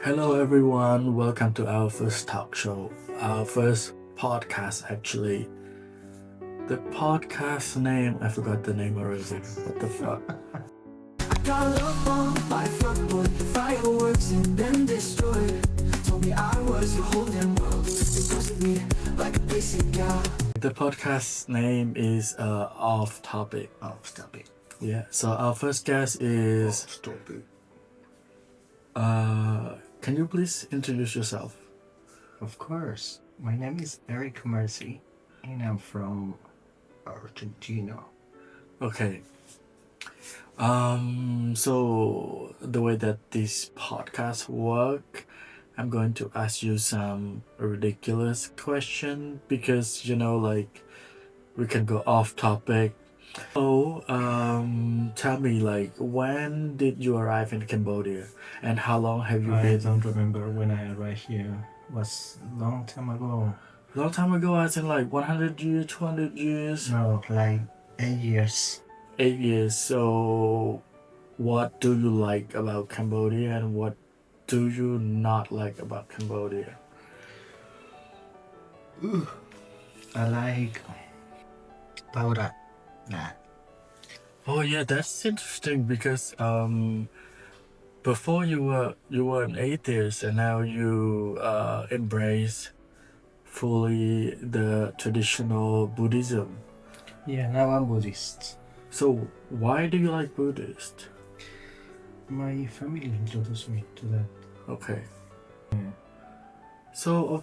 Hello, everyone. Welcome to our first talk show, our first podcast, actually. The podcast name, I forgot the name already. What the fuck? Got love on my front foot, fireworks and then destroyed. Told me I was the whole damn world. It wasn't me like a basic guy. The podcast name is OffTopic. OffTopic. Yeah, so our first guest is. OffTopic. Can you please introduce yourself? Of course. My name is Eric Comerci, and I'm from Argentina. Okay. So the way that this podcast work, I'm going to ask you some ridiculous question because like we can go off topic. So tell me, like, when did you arrive in Cambodia and how long have you I been? don't remember when I arrived here. It was a long time ago. Long time ago, as in like 100 years, 200 years? No, like 8 years. 8 years. So what do you like about Cambodia and what do you not like about Cambodia? I like Paurat. Nah. Oh yeah, that's interesting because before you were an atheist and now you embrace fully the traditional Buddhism. Yeah, now I'm Buddhist. So why do you like Buddhist? My family introduced me to that. Okay. Yeah. So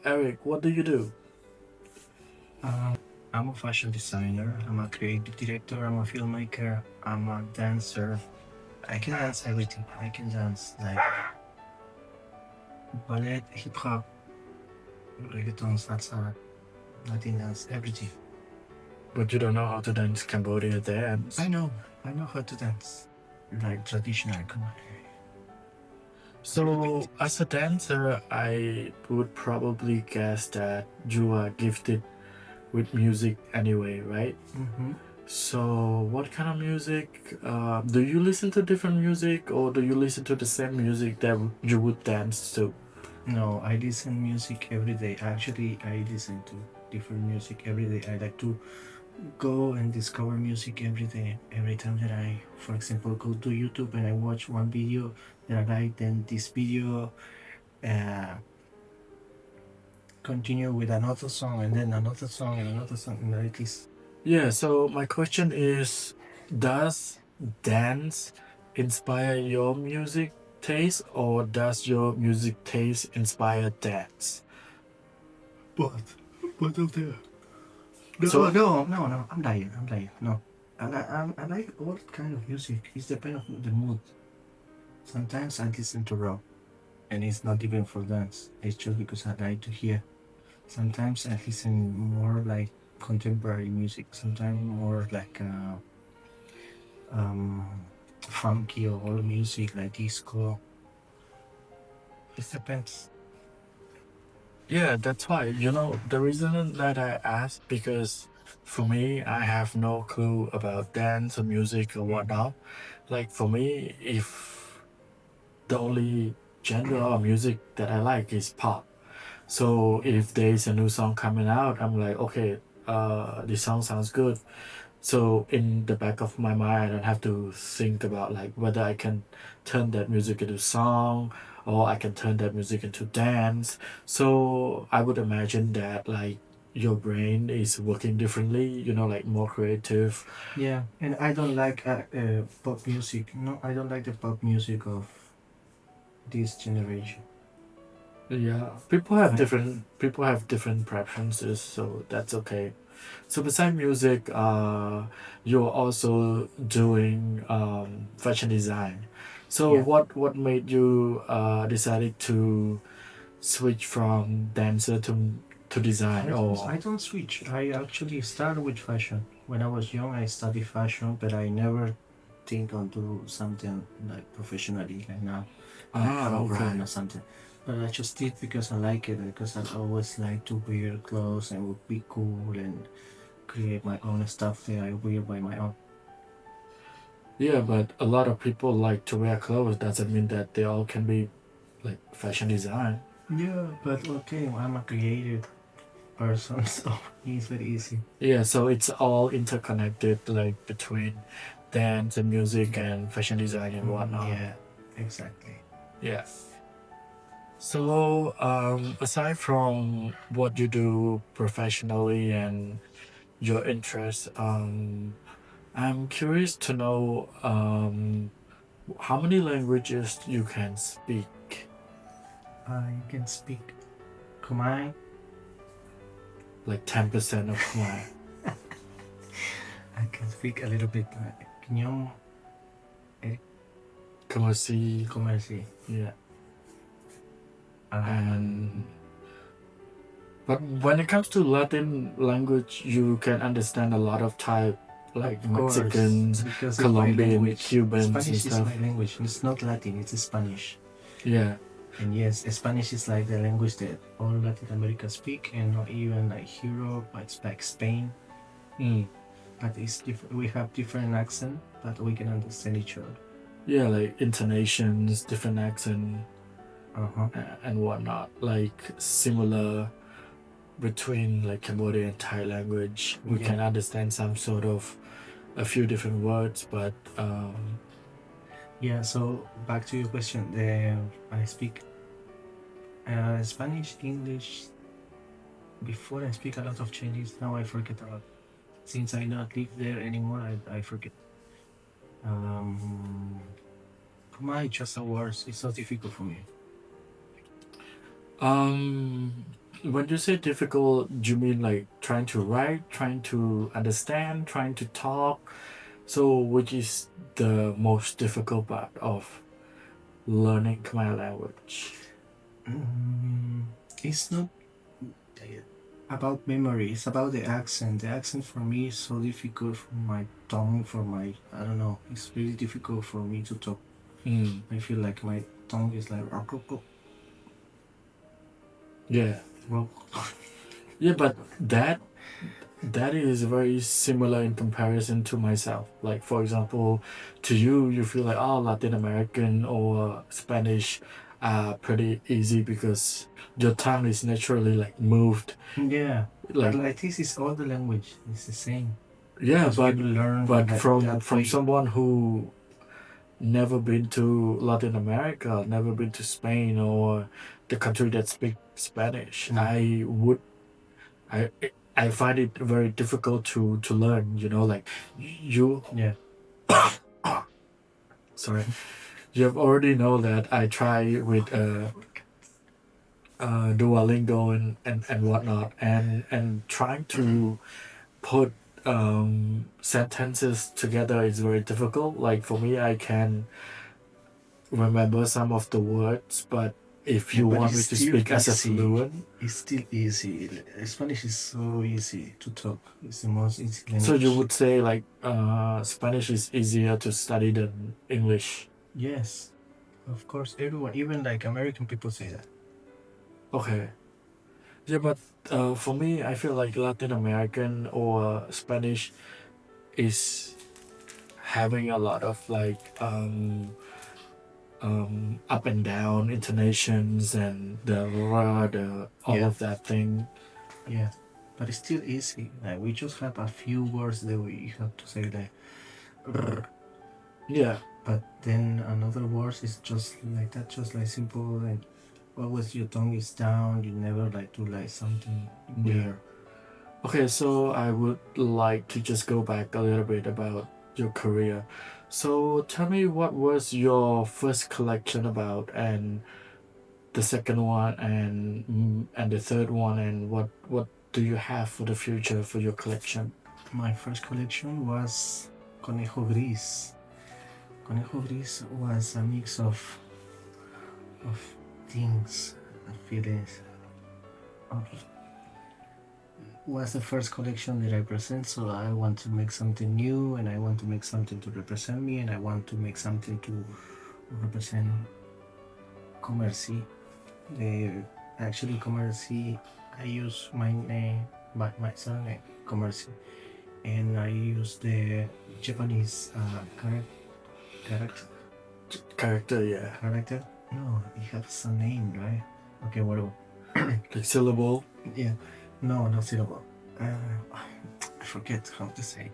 Eric, what do you do? I'm a fashion designer, I'm a creative director, I'm a filmmaker, I'm a dancer. I can dance everything. I can dance like ballet, hip hop, reggaeton, salsa, Latin dance, everything. But you don't know how to dance Cambodia dance. I know how to dance like traditional Khmer. So as a dancer, I would probably guess that you are gifted with music anyway, right? Mm-hmm. So what kind of music? Do you listen to different music or do you listen to the same music that you would dance to? No, I listen music every day. Actually, I listen to different music every day. I like to go and discover music every day. Every time that I, for example, go to YouTube and I watch one video that I like, then this video continue with another song and then another song and another song and like this. Yeah, so my question is, does dance inspire your music taste or does your music taste inspire dance? Both of them. So- No, I'm lying. No, I like all kind of music. It depends on the mood. Sometimes I listen to rock, and it's not even for dance. It's just because I like to hear. Sometimes I listen more like contemporary music. Sometimes more like funky or old music like disco. It depends. Yeah, that's why. The reason that I asked because for me, I have no clue about dance or music or whatnot. Like for me, if the only genre of music that I like is pop. So if there's a new song coming out, I'm like, okay, this song sounds good. So in the back of my mind, I don't have to think about like whether I can turn that music into song or I can turn that music into dance. So I would imagine that like your brain is working differently, like more creative. Yeah, and I don't like pop music. No, I don't like the pop music of this generation. Yeah, people have Right. different preferences, so that's okay. So besides music, you're also doing fashion design. So Yeah. what made you decided to switch from dancer to design? I don't switch. I actually started with fashion. When I was young, I studied fashion, but I never think on do something like professionally like now, like program Okay. or something. But I just did because I like it, because I always like to wear clothes and would be cool and create my own stuff that I wear by my own. Yeah, but a lot of people like to wear clothes. Doesn't mean that they all can be like fashion design. Yeah, but okay, I'm a creative person, so it's very easy. Yeah, so it's all interconnected, like between dance and music and fashion design and whatnot. Yeah, exactly. Yeah. So, aside from what you do professionally and your interests, I'm curious to know how many languages you can speak. I can speak Khmer. Like 10% of Khmer. I can speak a little bit Knyom Comerci. Comerci. Yeah. Um, And but when it comes to Latin language, you can understand a lot of type, like of course, Mexicans, because it's my Colombian, language. Cubans, and Spanish is stuff. my language. It's not Latin. It's Spanish. Yeah. And yes, Spanish is like the language that all Latin America speak, and not even like Europe. It's like Spain. Mm. But it's different. We have different accent, but we can understand each other. Yeah, like intonations, different accent, Uh-huh. and whatnot. Like similar between like Cambodian and Thai language. We Yeah. can understand some sort of a few different words, but Yeah. So back to your question. I speak Spanish, English. Before I speak a lot of Chinese. Now I forget a lot. Since I not live there anymore, I forget. Khmer just a words. It's so difficult for me. when you say difficult, do you mean like trying to write, trying to understand, trying to talk? So, which is the most difficult part of learning Khmer language? It's not about memory. It's about the accent. The accent for me is so difficult for my tongue. For my I don't know. It's really difficult for me to talk. Mm. I feel like my tongue is like Yeah, yeah, but that is very similar in comparison to myself. Like for example, to you, you feel like oh, Latin American or Spanish are pretty easy because your tongue is naturally like moved. Yeah, but Like like this is all the language. It's the same. yeah, Because but we learn but that, from that from way. someone who never been to Latin America, never been to Spain or the country that speak Spanish, I I find it very difficult to learn. You know, like you. Yeah. Sorry, you have already know that I try with Duolingo and whatnot, and trying to put sentences together is very difficult. Like for me, I can remember some of the words, but if you But want it's me to still speak as a easy. fluent, It's still easy. Spanish is so easy to talk. It's the most easy language. so you would say like Spanish is easier to study than English. Yes, of course. Everyone, even like American people, say that. Okay. Yeah, but for me, I feel like Latin American or Spanish is having a lot of like up and down intonations and the ra, the all Yeah. of that thing. Yeah, but it's still easy. Like we just have a few words that we have to say like, "Rrr," Yeah, but then another words is just like that, just like simple. Like always your tongue is down. You never like do like something weird. okay, so I would like to just go back a little bit about your career. So tell me what was your first collection about and the second one and the third one and what do you have for the future for your collection? My first collection was Conejo Gris. Conejo Gris was a mix of things, feelings. Of, was the first collection that I present, so I want to make something new, and I want to make something to represent me, and I want to make something to represent Comerci. Actually Comerci, I use my name, my surname Comerci, and I use the Japanese character character. Character, yeah. Character? No, it has a name, right? Okay, whatever. Like syllable. Yeah. No, not syllable. I forget how to say.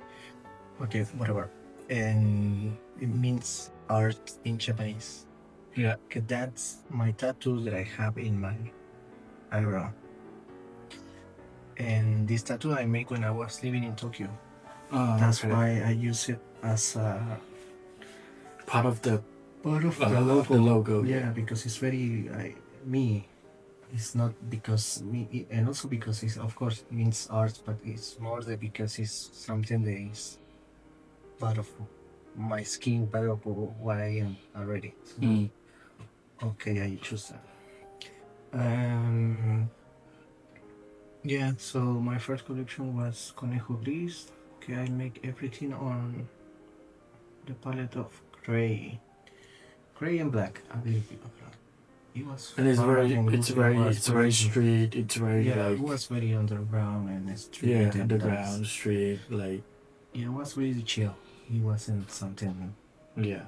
Okay, whatever. And it means art in Japanese. Yeah. Okay, that's my tattoo that I have in my eyebrow. And this tattoo I made when I was living in Tokyo. That's okay. why I use it as a Part of the part of the logo. Yeah, because it's very me. It's not because me, and also because it's, of course, it means art, but it's more because it's something that is part of my skin, part of what I am already. So, Mm. okay, I choose that. Yeah, so my first collection was Conejo Gris. Okay, I make everything on the palette of gray and black. I believe it was. And it's fun very, and it's it very, was it's very street. It's very Yeah, like it was very underground and street. yeah, and underground street. Like Yeah, it was really chill. It wasn't something, yeah.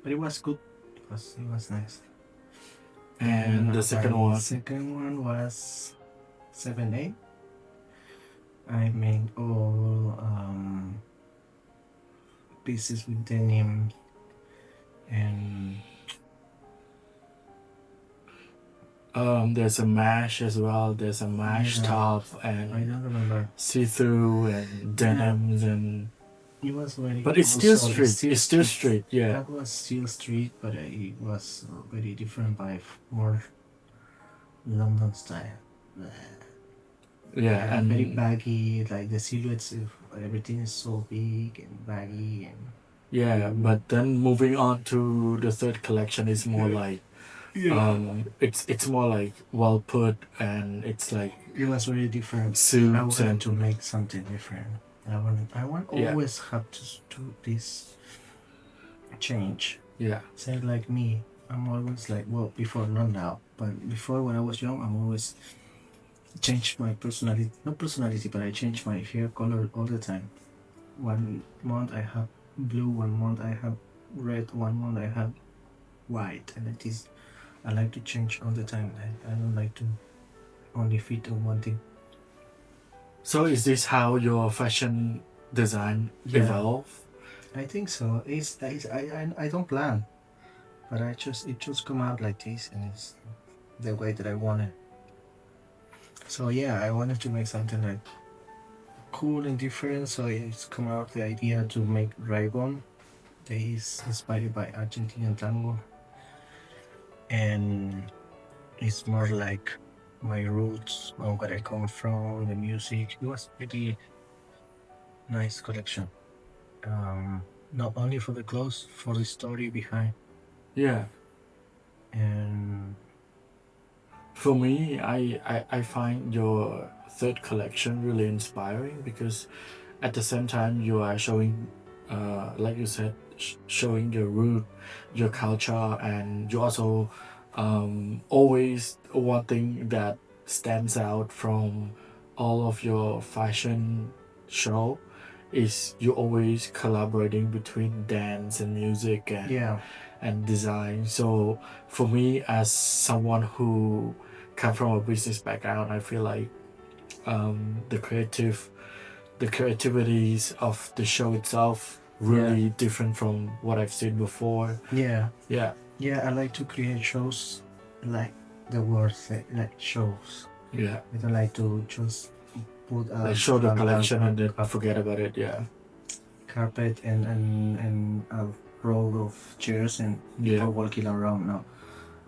but it was good. It was nice. And the second my one. second one was 7A. I made all pieces with denim and There's a mesh as well. There's a mesh Yeah. top I and don't remember. see-through and denims and. It was very. But it's still also, street. It's still street. Yeah. That was still street, but it was very different vibe, more London style. Yeah, And very and baggy, like the silhouettes, everything is so big and baggy and yeah. But then moving on to the third collection is more like it's more like well put and it's like it was very different. I suits wanted and to make something different. I want Yeah. always have to do this change. yeah. Say like me, I'm always like, well, before, not now, but before when I was young, I'm always change my personality, not personality, but I change my hair color all the time. 1 month I have blue, 1 month I have red, 1 month I have white, and it is, I like to change all the time. I don't like to only fit on one thing. So is this how your fashion design Yeah. evolve? I think so. I don't plan, but it just come out like this, and it's the way that I want it. So yeah, I wanted to make something like cool and different. So it's come out the idea to make ribbon that is inspired by Argentinian tango, and it's more like my roots on where I come from, the music. It was pretty nice collection. Not only for the clothes, for the story behind. Yeah. And For me, I find your third collection really inspiring because at the same time you are showing, like you said, showing your root, your culture, and you also always one thing that stands out from all of your fashion show is you always collaborating between dance and music and yeah, and design. So for me, as someone who come from a business background, I feel like the creativities of the show itself really different from what I've seen before. yeah, Yeah, I like to create shows like the word say, like shows. yeah. I don't like to just put Like show the a collection and then forget about it. Yeah, carpet and a row of chairs and yeah, people walking around. No,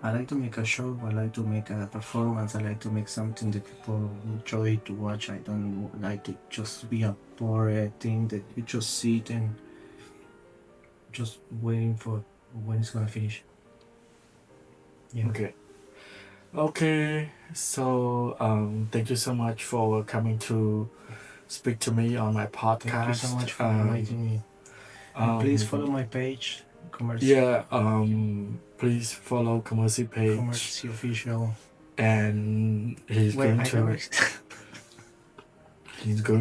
I like to make a show. I like to make a performance. I like to make something that people enjoy to watch. I don't like to just be a boring thing that you just sit and just waiting for when it's gonna finish. Yeah. Okay. So thank you so much for coming to speak to me on my podcast. Thank you so much for inviting me. And please follow my page, Comerci. Yeah, please follow Comerci page. Comerci official. And he's going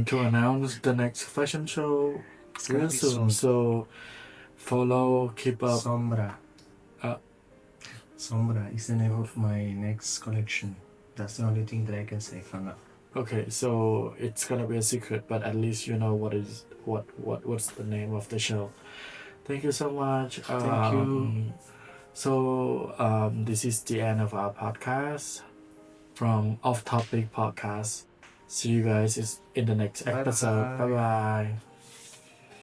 to announce the next fashion show real soon. So follow, keep up. Sombra. Uh, Sombra is the name of my next collection. That's the only thing that I can say for now. Okay, so it's gonna be a secret, but at least you know what's the name of the show. Thank you so much. Thank you. So this is the end of our podcast from Off Topic Podcast. See you guys in the next episode. Bye Bye-bye. bye.